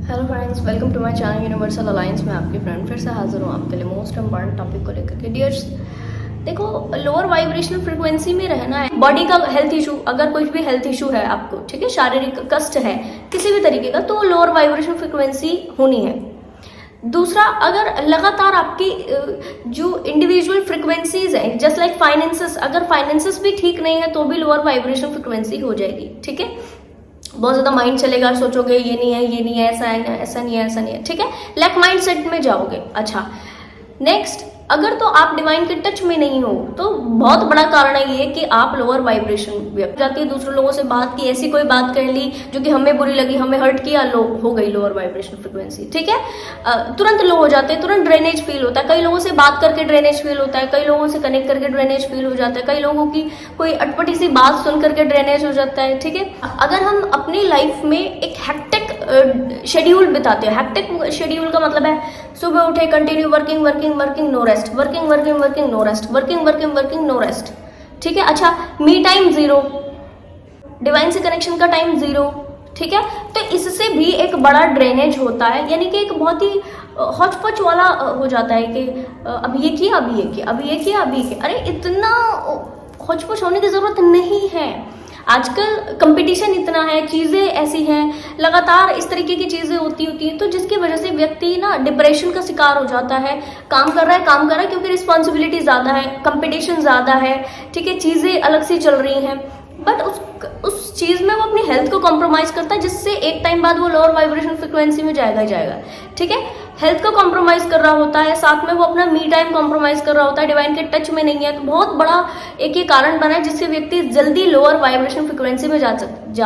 Hello friends, welcome to my channel universal alliance में आपकी friend फिर से हाजिर हूँ आपके लिए मोस्ट इम्पॉर्टेंट टॉपिक को लेकर के। डियर्स, देखो, लोअर वाइब्रेशनल फ्रिक्वेंसी में रहना है। बॉडी का हेल्थ इशू, अगर कोई भी हेल्थ इशू है आपको, ठीक है, शारीरिक कष्ट है किसी भी तरीके का, तो लोअर वाइब्रेशनल फ्रिक्वेंसी होनी है। दूसरा, अगर लगातार आपकी जो इंडिविजुअल फ्रिक्वेंसीज है, जस्ट लाइक फाइनेंसेस, अगर फाइनेंसेस भी ठीक नहीं है तो भी लोअर वाइब्रेशनल फ्रिक्वेंसी हो जाएगी। ठीक है, बहुत ज्यादा माइंड चलेगा, सोचोगे ये नहीं है, ये नहीं है, ऐसा है, ऐसा नहीं है, ऐसा नहीं है, ठीक है, लैक माइंड सेट में जाओगे। अच्छा, नेक्स्ट, अगर तो आप डिवाइन के टच में नहीं हो तो बहुत बड़ा कारण है ये कि आप लोअर वाइब्रेशन व्यक्त जाती है। दूसरे लोगों से बात की, ऐसी कोई बात कर ली जो कि हमें बुरी लगी, हमें हर्ट किया, लो हो गई लोअर वाइब्रेशन फ्रिक्वेंसी। ठीक है, तुरंत लो हो जाते हैं, तुरंत ड्रेनेज फील होता है। कई लोगों से बात करके ड्रेनेज फील होता है, कई लोगों से कनेक्ट करके ड्रेनेज फील हो जाता है, कई लोगों की कोई अटपटी सी बात सुन करके ड्रेनेज हो जाता है। ठीक है, अगर हम अपनी लाइफ में एक हेक्टिक शेड्यूल बिताते हैं, हेक्टिक शेड्यूल का मतलब है सुबह उठे continue working working working no rest, working working working no rest, working working working no rest. ठीक है, अच्छा, मी टाइम जीरो, डिवाइन से कनेक्शन का टाइम जीरो। ठीक है, तो इससे भी एक बड़ा ड्रेनेज होता है, यानी कि एक बहुत ही हौच-पौच वाला हो जाता है कि अब ये किया, अब ये किया, अब ये किया, अब ये किया। अरे इतना हौच-पौच होने की जरूरत नहीं है। आजकल कंपटीशन इतना है, चीज़ें ऐसी हैं, लगातार इस तरीके की चीज़ें होती हैं, तो जिसकी वजह से व्यक्ति ना डिप्रेशन का शिकार हो जाता है। काम कर रहा है क्योंकि रिस्पॉन्सिबिलिटी ज़्यादा है, कंपटीशन ज़्यादा है, ठीक है, चीज़ें अलग सी चल रही हैं, बट उस चीज़ में वो अपनी हेल्थ को कॉम्प्रोमाइज़ करता है, जिससे एक टाइम बाद वो लोअर वाइब्रेशन फ्रिक्वेंसी में जाएगा ही जाएगा। ठीक है, हेल्थ को कॉम्प्रोमाइज़ कर रहा होता है, साथ में वो अपना मी टाइम कॉम्प्रोमाइज़ कर रहा होता है, डिवाइन के टच में नहीं है, तो बहुत बड़ा एक ये कारण बना है जिससे व्यक्ति जल्दी लोअर वाइब्रेशन फ्रिक्वेंसी में जा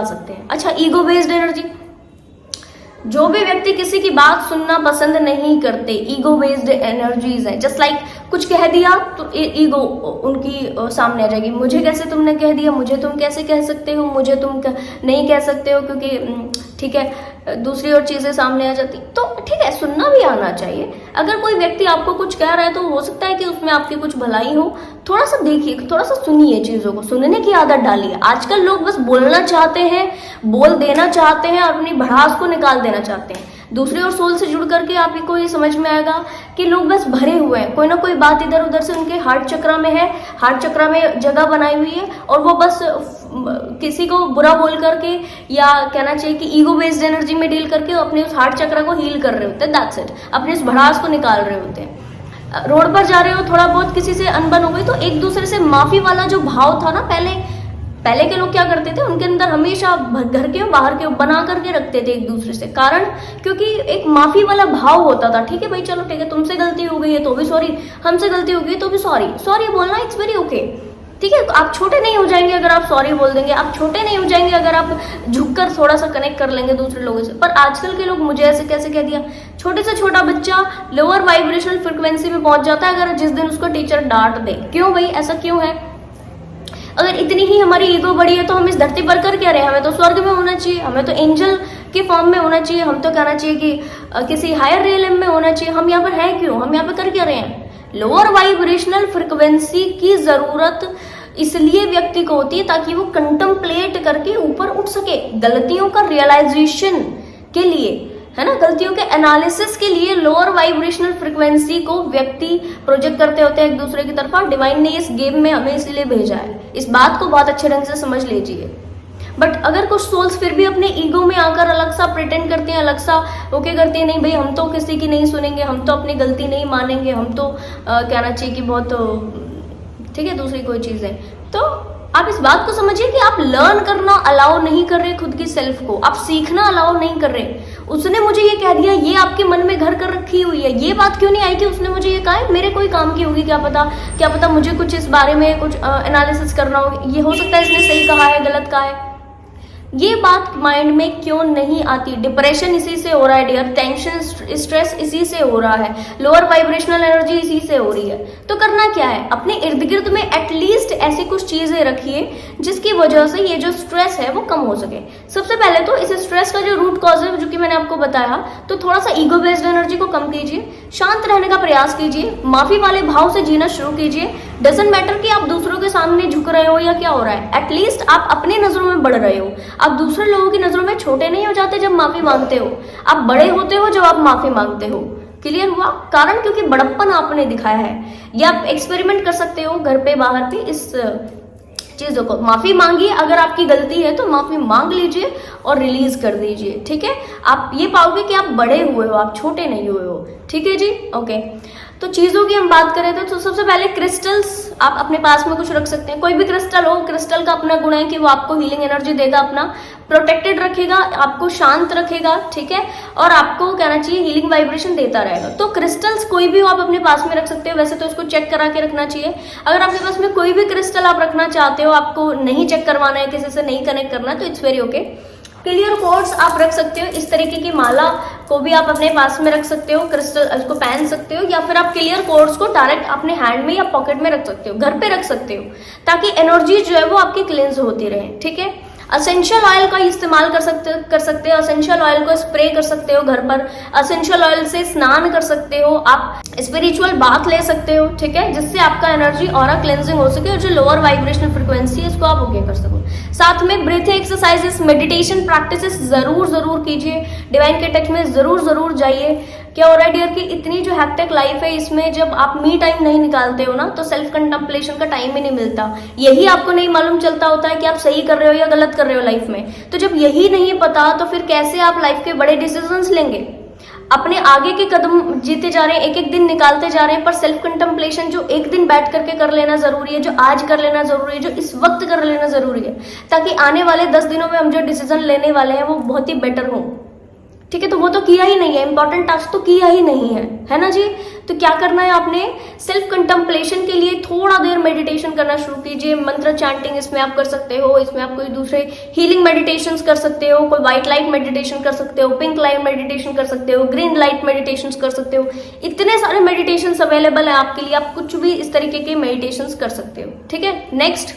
सकते हैं। अच्छा, ईगो बेस्ड एनर्जी, जो भी व्यक्ति किसी की बात सुनना पसंद नहीं करते, ईगो बेस्ड एनर्जीज है। जस्ट लाइक कुछ कह दिया तो ईगो उनकी सामने आ जाएगी, मुझे कैसे तुमने कह दिया, मुझे तुम कैसे कह सकते हो, मुझे तुम नहीं कह सकते हो, क्योंकि ठीक है, दूसरी और चीजें सामने आ जाती। तो ठीक है, सुनना भी आना चाहिए। अगर कोई व्यक्ति आपको कुछ कह रहा है तो हो सकता है कि उसमें आपकी कुछ भलाई हो, थोड़ा सा देखिए, थोड़ा सा सुनिए, चीजों को सुनने की आदत डालिए। आजकल लोग बस बोलना चाहते हैं, बोल देना चाहते हैं और अपनी भड़ास को निकाल देना चाहते हैं। दूसरे और सोल से जुड़ करके आपको ये समझ में आएगा कि लोग बस भरे हुए हैं, कोई ना कोई बात इधर उधर से उनके हार्ट चक्र में है, हार्ट चक्र में जगह बनाई हुई है, और वो बस किसी को बुरा बोल करके, या कहना चाहिए कि ईगो बेस्ड एनर्जी में डील करके अपने उस हार्ट चक्र को हील कर रहे होते हैं। दैट्स इट, अपने उस भड़ास को निकाल रहे होते हैं। रोड पर जा रहे हो, थोड़ा बहुत किसी से अनबन हो गई तो एक दूसरे से माफी वाला जो भाव था ना, पहले के लोग क्या करते थे, उनके अंदर हमेशा घर के बाहर के बना करके रखते थे एक दूसरे से, कारण क्योंकि एक माफी वाला भाव होता था। ठीक है भाई, चलो ठीक है, तुमसे गलती हो गई है तो भी सॉरी, हमसे गलती हो गई तो भी सॉरी, सॉरी बोलना इट्स वेरी ओके। ठीक है, आप छोटे नहीं हो जाएंगे अगर आप सॉरी बोल देंगे, आप छोटे नहीं हो जाएंगे अगर आप झुककर थोड़ा सा कनेक्ट कर लेंगे दूसरे लोगों से। पर आजकल के लोग, मुझे ऐसे कैसे कह दिया, छोटे से छोटा बच्चा लोअर वाइब्रेशनल फ्रिक्वेंसी में पहुंच जाता है अगर जिस दिन उसको टीचर डांट दे। क्यों भाई, ऐसा क्यों है? अगर इतनी ही हमारी ईगो बड़ी है तो हम इस धरती पर कर क्या रहे हैं? हमें तो स्वर्ग में होना चाहिए, हमें तो एंजल के फॉर्म में होना चाहिए, हम तो कहना चाहिए कि किसी हायर रियलम में होना चाहिए। हम यहाँ पर हैं क्यों? हम यहाँ पर कर क्या रहे हैं? लोअर वाइब्रेशनल फ्रिक्वेंसी की जरूरत इसलिए व्यक्ति को होती है ताकि वो कंटम्पलेट करके ऊपर उठ सके, गलतियों का रियलाइजेशन के लिए, है ना, गलतियों के एनालिसिस के लिए लोअर वाइब्रेशनल फ्रिक्वेंसी को व्यक्ति प्रोजेक्ट करते होते हैं एक दूसरे की तरफ। डिवाइन ने इस गेम में हमें इसलिए भेजा है, इस बात को बहुत अच्छे ढंग से समझ लीजिए। बट अगर कुछ सोल्स फिर भी अपने ईगो में आकर अलग सा प्रिटेंड करते हैं, अलग सा ओके करते हैं, नहीं भाई हम तो किसी की नहीं सुनेंगे, हम तो अपनी गलती नहीं मानेंगे, हम तो कहना चाहिए कि बहुत ठीक है दूसरी कोई चीज है, तो आप इस बात को समझिए कि आप लर्न करना अलाउ नहीं कर रहे खुद की सेल्फ को, आप सीखना अलाउ नहीं कर रहे। उसने मुझे ये कह दिया, ये आपके मन में घर कर रखी हुई है, ये बात क्यों नहीं आई कि उसने मुझे ये कहा है, मेरे कोई काम की होगी, क्या पता मुझे कुछ इस बारे में कुछ एनालिसिस करना हो, ये हो सकता है इसने सही कहा है, गलत कहा है। ये बात माइंड में क्यों नहीं आती? डिप्रेशन इसी से हो रहा है डियर, टेंशन स्ट्रेस इसी से हो रहा है, लोअर वाइब्रेशनल एनर्जी इसी से हो रही है। तो करना क्या है? अपने इर्द गिर्द में एटलीस्ट ऐसी कुछ चीजें रखिए जिसकी वजह से ये जो स्ट्रेस है वो कम हो सके। सबसे पहले तो इस स्ट्रेस का जो रूट कॉज है, जो कि मैंने आपको बताया, तो थोड़ा सा ईगो बेस्ड एनर्जी को कम कीजिए, शांत रहने का प्रयास कीजिए, माफी वाले भाव से जीना शुरू कीजिए, डजंट मैटर कि आप दूसरों के सामने झुक रहे हो या क्या हो रहा है, एटलीस्ट आप अपनी नजरों में बढ़ रहे हो। आप दूसरे लोगों की नजरों में छोटे नहीं हो जाते जब माफी मांगते हो, आप बड़े होते हो जब आप माफी मांगते हो। क्लियर हुआ? कारण क्योंकि बड़प्पन आपने दिखाया है। ये आप एक्सपेरिमेंट कर सकते हो घर पे बाहर भी इस चीजों को। माफी मांगिए, अगर आपकी गलती है तो माफी मांग लीजिए और रिलीज कर दीजिए। ठीक है, आप ये पाओगे कि आप बड़े हुए हो, आप छोटे नहीं हुए हो। ठीक है जी, ओके। तो चीजों की हम बात करें तो सबसे पहले क्रिस्टल्स आप अपने पास में कुछ रख सकते हैं। कोई भी क्रिस्टल हो, क्रिस्टल का अपना गुण है कि वो आपको हीलिंग एनर्जी देगा, अपना प्रोटेक्टेड रखेगा, आपको शांत रखेगा। ठीक है, और आपको कहना चाहिए हीलिंग वाइब्रेशन देता रहेगा। तो क्रिस्टल्स कोई भी हो आप अपने पास में रख सकते हो। वैसे तो इसको चेक करा के रखना चाहिए। अगर आपके पास में कोई भी क्रिस्टल आप रखना चाहते हो, आपको नहीं चेक करवाना है, किसी से नहीं कनेक्ट करना है, तो it's very okay. Clear chords आप रख सकते हो। इस तरीके की माला को भी आप अपने पास में रख सकते हो, क्रिस्टल इसको पहन सकते हो, या फिर आप क्लियर कोर्ड्स को डायरेक्ट अपने हैंड में या पॉकेट में रख सकते हो, घर पे रख सकते हो, ताकि एनर्जी जो है वो आपकी क्लींस होती रहे। ठीक है, असेंशियल ऑयल का इस्तेमाल कर सकते हो। असेंशियल ऑयल को स्प्रे कर सकते हो घर पर। असेंशियल ऑयल से स्नान कर सकते हो, आप स्पिरिचुअल बाथ ले सकते हो। ठीक है, जिससे आपका एनर्जी और क्लेंजिंग हो सके और जो लोअर वाइब्रेशनल फ्रिक्वेंसी है इसको आप ओके कर सको। साथ में ब्रीथिंग एक्सरसाइजेस, मेडिटेशन प्रैक्टिसेस जरूर कीजिए। डिवाइन के टच में जरूर जाइए। क्या हो रहा है डियर कि इतनी जो हैक्टिक लाइफ है, इसमें जब आप मी टाइम नहीं निकालते हो ना, तो सेल्फ कंटेम्पलेशन का टाइम ही नहीं मिलता। यही आपको नहीं मालूम चलता होता है कि आप सही कर रहे हो या गलत कर रहे हो लाइफ में। तो जब यही नहीं पता तो फिर कैसे आप लाइफ के बड़े डिसीजंस लेंगे? अपने आगे के कदम जीते जा रहे हैं, एक एक दिन निकालते जा रहे हैं, पर सेल्फ कंटेम्पलेशन जो एक दिन बैठ करके कर लेना जरूरी है, जो आज कर लेना जरूरी है, जो इस वक्त कर लेना जरूरी है, ताकि आने वाले 10 दिनों में हम जो डिसीजन लेने वाले हैं वो बहुत ही बेटर हो। ठीक है, तो वो तो किया ही नहीं है, इंपॉर्टेंट टास्क तो किया ही नहीं है ना जी। तो क्या करना है आपने? सेल्फ कंटेम्पलेशन के लिए थोड़ा देर मेडिटेशन करना शुरू कीजिए। मंत्र चैंटिंग इसमें आप कर सकते हो, इसमें आप कोई दूसरे हीलिंग मेडिटेशंस कर सकते हो, कोई व्हाइट लाइट मेडिटेशन कर सकते हो, पिंक लाइट मेडिटेशन कर सकते हो, ग्रीन लाइट मेडिटेशन कर सकते हो। इतने सारे मेडिटेशन अवेलेबल है आपके लिए, आप कुछ भी इस तरीके के मेडिटेशन कर सकते हो। ठीक है, नेक्स्ट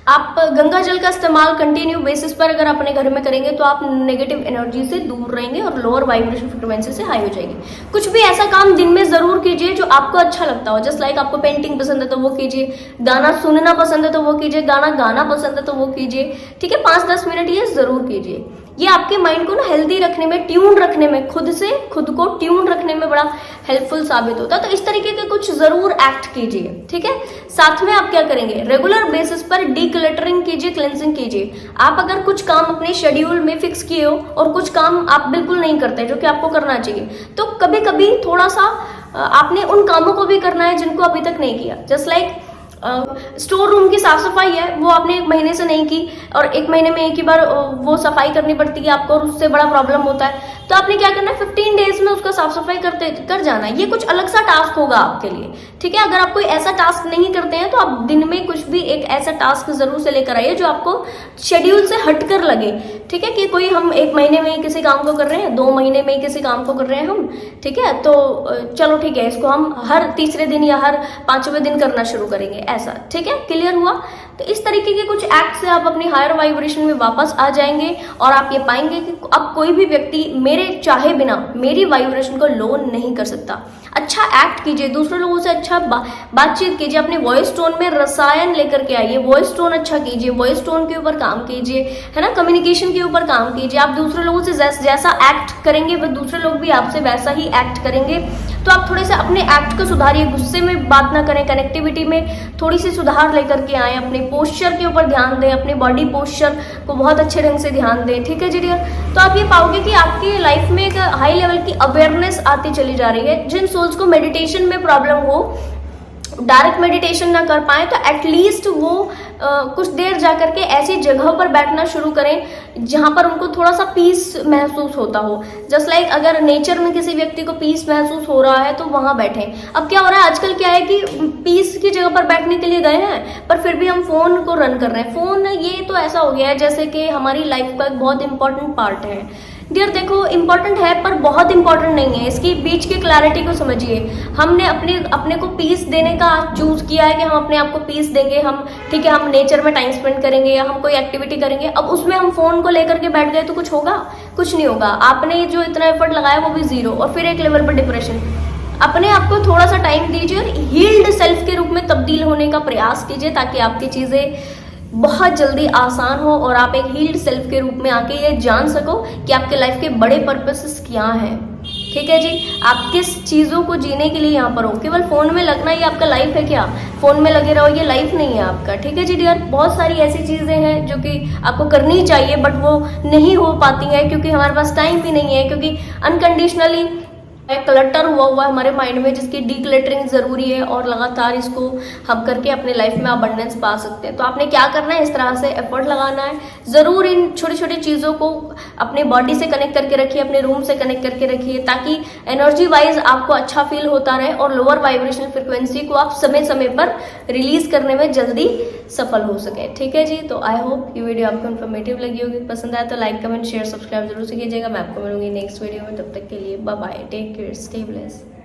आप गंगा जल का इस्तेमाल कंटिन्यू बेसिस पर अगर अपने घर में करेंगे तो आप नेगेटिव एनर्जी से दूर रहेंगे और लोअर वाइब्रेशन फ्रिक्वेंसी से हाई हो जाएगी। कुछ भी ऐसा काम दिन में जरूर कीजिए जो आपको अच्छा लगता हो। जस्ट लाइक आपको पेंटिंग पसंद है तो वो कीजिए, गाना सुनना पसंद है तो वो कीजिए, गाना गाना पसंद है तो वो कीजिए। ठीक है, 5-10 मिनट ये जरूर कीजिए। ये आपके माइंड को ना हेल्दी रखने में, ट्यून रखने में, खुद को ट्यून रखने में बड़ा हेल्पफुल साबित होता है। तो इस तरीके के कुछ जरूर एक्ट कीजिए। ठीक है, साथ में आप क्या करेंगे? रेगुलर बेसिस पर डीक्लटरिंग कीजिए, क्लेंजिंग कीजिए। आप अगर कुछ काम अपने शेड्यूल में फिक्स किए हो और कुछ काम आप बिल्कुल नहीं करते जो कि आपको करना चाहिए, तो कभी कभी थोड़ा सा आपने उन कामों को भी करना है जिनको अभी तक नहीं किया। जस्ट लाइक स्टोर रूम की साफ सफाई है, वो आपने 1 महीने से नहीं की और 1 महीने में एक ही बार वो सफाई करनी पड़ती है आपको और उससे बड़ा प्रॉब्लम होता है, तो आपने क्या करना है? 15 डेज में उसका साफ सफाई कर जाना है। ये कुछ अलग सा टास्क होगा आपके लिए। ठीक है, अगर आप कोई ऐसा टास्क नहीं करते हैं तो आप दिन में कुछ भी एक ऐसा टास्क जरूर से लेकर आइए जो आपको शेड्यूल से हटकर लगे। ठीक है, कि कोई हम 1 महीने में ही किसी काम को कर रहे हैं, 2 महीने में ही किसी काम को कर रहे हैं हम। ठीक है, तो चलो ठीक है, इसको हम हर तीसरे दिन या हर 5वें दिन करना शुरू करेंगे, ऐसा। ठीक है, क्लियर हुआ? तो इस तरीके के कुछ एक्ट से आप अपनी हायर वाइब्रेशन में वापस आ जाएंगे और आप ये पाएंगे कि अब कोई भी व्यक्ति मेरे चाहे बिना मेरी वाइब्रेशन को लो नहीं कर सकता। अच्छा एक्ट कीजिए, दूसरे लोगों से अच्छा बातचीत कीजिए, अपने वॉइस टोन में रसायन लेकर के आइए, वॉइस टोन अच्छा कीजिए, वॉइस टोन के ऊपर काम कीजिए, है ना, कम्युनिकेशन के ऊपर काम कीजिए। आप दूसरे लोगों से जैसा एक्ट करेंगे वह दूसरे लोग भी आपसे वैसा ही एक्ट करेंगे। तो आप थोड़े से अपने एक्ट को सुधारिए, गुस्से में बात ना करें, कनेक्टिविटी में थोड़ी सी सुधार लेकर के आए, अपने पोस्चर के ऊपर ध्यान दें, अपने बॉडी पोस्चर को बहुत अच्छे ढंग से ध्यान दें। ठीक है जी डियर, तो आप ये पाओगे कि आपकी लाइफ में एक हाई लेवल की अवेयरनेस आती चली जा रही है। जिन सोल्स को मेडिटेशन में प्रॉब्लम हो, डायरेक्ट मेडिटेशन ना कर पाए, तो एटलीस्ट वो कुछ देर जा करके ऐसी जगहों पर बैठना शुरू करें जहां पर उनको थोड़ा सा पीस महसूस होता हो। जस्ट लाइक अगर नेचर में किसी व्यक्ति को पीस महसूस हो रहा है तो वहां बैठें। अब क्या हो रहा है आजकल, क्या है कि पीस की जगह पर बैठने के लिए गए हैं पर फिर भी हम फोन को रन कर रहे हैं। फोन ये तो ऐसा हो गया है जैसे कि हमारी लाइफ का एक बहुत इंपॉर्टेंट पार्ट है। डियर देखो, इंपॉर्टेंट है पर बहुत इंपॉर्टेंट नहीं है। इसकी बीच की क्लैरिटी को समझिए। हमने अपने को पीस देने का चूज किया है कि हम अपने आप को पीस देंगे, हम ठीक है हम नेचर में टाइम स्पेंड करेंगे या हम कोई एक्टिविटी करेंगे। अब उसमें हम फोन को लेकर के बैठ गए तो कुछ होगा? कुछ नहीं होगा। आपने जो इतना एफर्ट लगाया वो भी जीरो, और फिर एक लेवल पर डिप्रेशन। अपने आप को थोड़ा सा टाइम दीजिए और हील्ड सेल्फ के रूप में तब्दील होने का प्रयास कीजिए, ताकि आपकी चीज़ें बहुत जल्दी आसान हो और आप एक हील्ड सेल्फ के रूप में आके ये जान सको कि आपके लाइफ के बड़े पर्पसेस क्या हैं। ठीक है जी, आप किस चीज़ों को जीने के लिए यहाँ पर हो। केवल फ़ोन में लगना ये आपका लाइफ है क्या? फ़ोन में लगे रहो, ये लाइफ नहीं है आपका। ठीक है जी डियर, बहुत सारी ऐसी चीज़ें हैं जो कि आपको करनी चाहिए बट वो नहीं हो पाती हैं क्योंकि हमारे पास टाइम भी नहीं है, क्योंकि अनकंडीशनली क्लटर हुआ है हमारे माइंड में, जिसकी डीक्लटरिंग ज़रूरी है और लगातार इसको हम करके अपने लाइफ में अबंडेंस पा सकते हैं। तो आपने क्या करना है, इस तरह से एफर्ट लगाना है। ज़रूर इन छोटी छोटी चीज़ों को अपने बॉडी से कनेक्ट करके रखिए, अपने रूम से कनेक्ट करके रखिए, ताकि एनर्जी वाइज आपको अच्छा फील होता रहे और लोअर वाइब्रेशनल फ्रिक्वेंसी को आप समय समय पर रिलीज करने में जल्दी सफल हो सके। ठीक है जी, तो आई होप ये वीडियो आपको इन्फॉर्मेटिव लगी होगी। पसंद आया तो लाइक कमेंट शेयर सब्सक्राइब जरूर से कीजिएगा। मैं आपको मिलूंगी नेक्स्ट वीडियो में, तब तक के लिए bye bye, take care, stay blessed.